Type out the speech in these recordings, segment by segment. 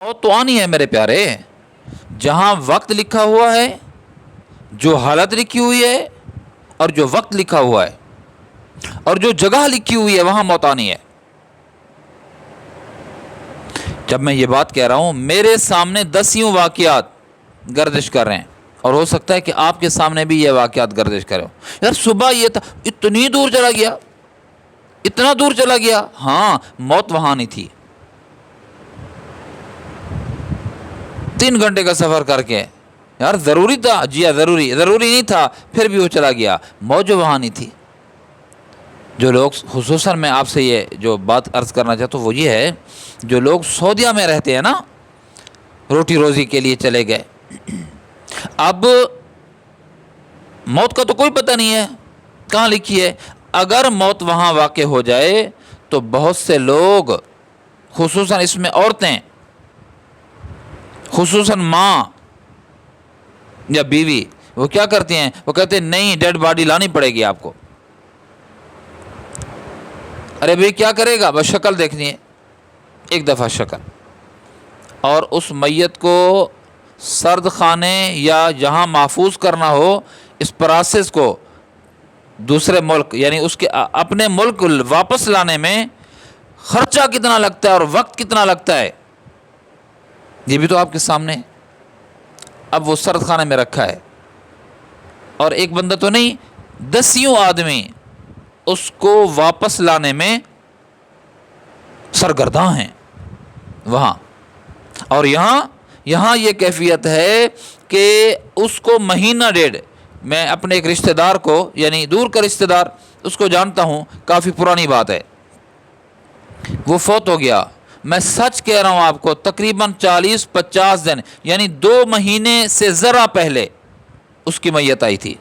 موت تو آنی ہے میرے پیارے، جہاں وقت لکھا ہوا ہے، جو حالت لکھی ہوئی ہے، اور جو وقت لکھا ہوا ہے، اور جو جگہ لکھی ہوئی ہے، وہاں موت آنی ہے۔ جب میں یہ بات کہہ رہا ہوں، میرے سامنے 10 واقعات گردش کر رہے ہیں، اور ہو سکتا ہے کہ آپ کے سامنے بھی یہ واقعات گردش کرے ہو۔ یار صبح یہ تھا، اتنی دور چلا گیا، اتنا دور چلا گیا۔ ہاں، موت وہاں نہیں تھی۔ 3 گھنٹے کا سفر کر کے، یار ضروری تھا، جی ہاں ضروری نہیں تھا، پھر بھی وہ چلا گیا، موت جو وہاں نہیں تھی۔ جو لوگ، خصوصاً میں آپ سے یہ جو بات عرض کرنا چاہتا ہوں وہ یہ ہے، جو لوگ سعودیہ میں رہتے ہیں نا، روٹی روزی کے لیے چلے گئے، اب موت کا تو کوئی پتہ نہیں ہے کہاں لکھی ہے۔ اگر موت وہاں واقع ہو جائے تو بہت سے لوگ، خصوصاً اس میں عورتیں، خصوصاً ماں یا بیوی، وہ کیا کرتی ہیں؟ وہ کہتے ہیں نہیں، ڈیڈ باڈی لانی پڑے گی آپ کو۔ ارے بھئی کیا کرے گا؟ بس شکل دیکھنی ہے، ایک دفعہ شکل، اور اس میت کو سرد خانے یا جہاں محفوظ کرنا ہو، اس پروسیس کو دوسرے ملک، یعنی اس کے اپنے ملک واپس لانے میں خرچہ کتنا لگتا ہے اور وقت کتنا لگتا ہے، یہ بھی تو آپ کے سامنے ہے۔ اب وہ سرد خانے میں رکھا ہے، اور ایک بندہ تو نہیں، 10 آدمی اس کو واپس لانے میں سرگرداں ہیں وہاں۔ اور یہاں یہ کیفیت ہے کہ اس کو مہینہ ڈیڑھ، میں اپنے ایک رشتہ دار کو، یعنی دور کا رشتہ دار، اس کو جانتا ہوں، کافی پرانی بات ہے، وہ فوت ہو گیا۔ میں سچ کہہ رہا ہوں آپ کو، تقریباً 40-50 دن، یعنی 2 مہینے سے ذرا پہلے اس کی میت آئی تھی۔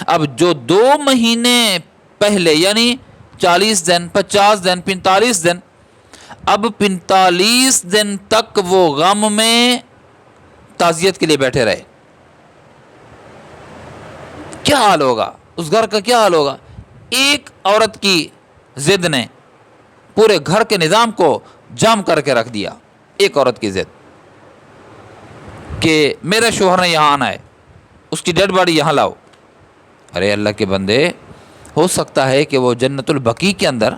اب جو 2 مہینے پہلے، یعنی 40 دن، 50 دن، 45 دن، اب 45 دن تک وہ غم میں تعزیت کے لیے بیٹھے رہے، کیا حال ہوگا اس گھر کا؟ کیا حال ہوگا؟ ایک عورت کی ضد نے پورے گھر کے نظام کو جام کر کے رکھ دیا، ایک عورت کی ضد کہ میرے شوہر نے یہاں آنا ہے، اس کی ڈیڈ باڈی یہاں لاؤ۔ ارے اللہ کے بندے، ہو سکتا ہے کہ وہ جنت البقیع کے اندر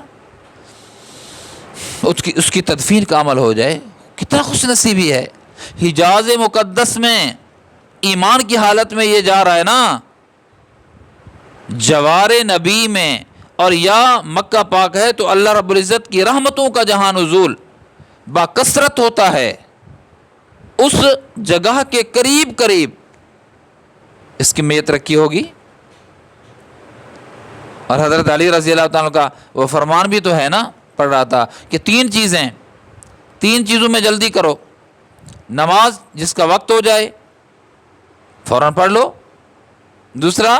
اس کی تدفین کا عمل ہو جائے، کتنا خوش نصیبی ہے۔ حجاز مقدس میں ایمان کی حالت میں یہ جا رہا ہے نا، جوار نبی میں، اور یا مکہ پاک ہے تو اللہ رب العزت کی رحمتوں کا جہاں نزول باکثرت ہوتا ہے، اس جگہ کے قریب اس کی میت رکھی ہوگی۔ اور حضرت علی رضی اللہ تعالیٰ کا وہ فرمان بھی تو ہے نا، پڑھ رہا تھا کہ 3 چیزوں میں جلدی کرو، نماز جس کا وقت ہو جائے فوراً پڑھ لو، دوسرا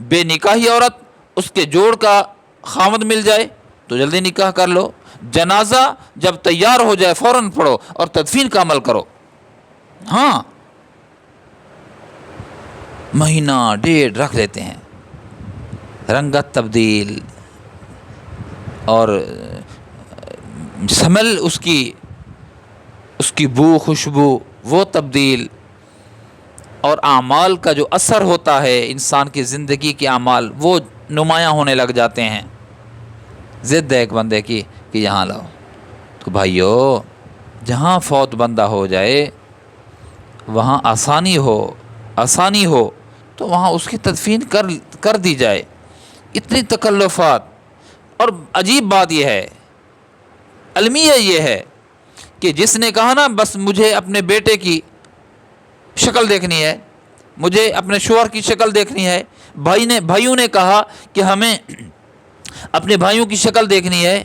بے نکاحی عورت، اس کے جوڑ کا خامد مل جائے تو جلدی نکاح کر لو، جنازہ جب تیار ہو جائے فوراً پڑھو، اور تدفین کا عمل کرو۔ ہاں، مہینہ ڈیڑھ رکھ لیتے ہیں، رنگت تبدیل اور سمیل اس کی بو، خوشبو وہ تبدیل، اور اعمال کا جو اثر ہوتا ہے، انسان کی زندگی کے اعمال وہ نمایاں ہونے لگ جاتے ہیں۔ ضد ہے ایک بندے کی کہ یہاں لاؤ، تو بھائیو جہاں فوت بندہ ہو جائے وہاں آسانی ہو تو وہاں اس کی تدفین کر دی جائے۔ اتنی تکلفات، اور عجیب بات یہ ہے، المیہ یہ ہے کہ جس نے کہا نا بس مجھے اپنے بیٹے کی شکل دیکھنی ہے، مجھے اپنے شوہر کی شکل دیکھنی ہے، بھائیوں نے کہا کہ ہمیں اپنے بھائیوں کی شکل دیکھنی ہے،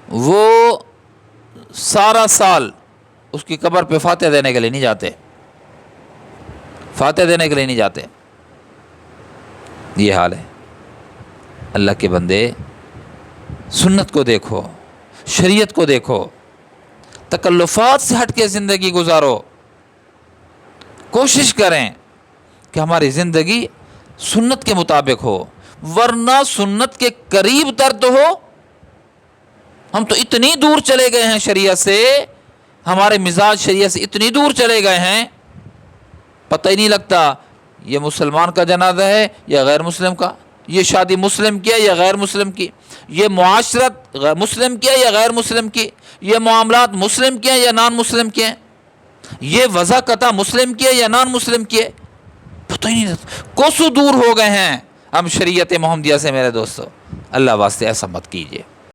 وہ سارا سال اس کی قبر پہ فاتحہ دینے کے لیے نہیں جاتے، یہ حال ہے۔ اللہ کے بندے، سنت کو دیکھو، شریعت کو دیکھو، تکلفات سے ہٹ کے زندگی گزارو، کوشش کریں کہ ہماری زندگی سنت کے مطابق ہو، ورنہ سنت کے قریب تر تو ہو۔ ہم تو اتنی دور چلے گئے ہیں شریعت سے ہمارے مزاج شریعت سے اتنی دور چلے گئے ہیں، پتہ ہی نہیں لگتا یہ مسلمان کا جنازہ ہے یا غیر مسلم کا، یہ شادی مسلم کی ہے یا غیر مسلم کی، یہ معاشرت مسلم کی ہے یا غیر مسلم کی، یہ معاملات مسلم کے ہیں یا نان مسلم کے ہیں، یہ وضع قطع مسلم کی ہے یا نان مسلم کی ہے، پتہ ہی نہیں لگتا، کوسوں دور ہو گئے ہیں ہم شریعت محمدیہ سے میرے دوستو۔ اللہ واسطے ایسا مت کیجیے۔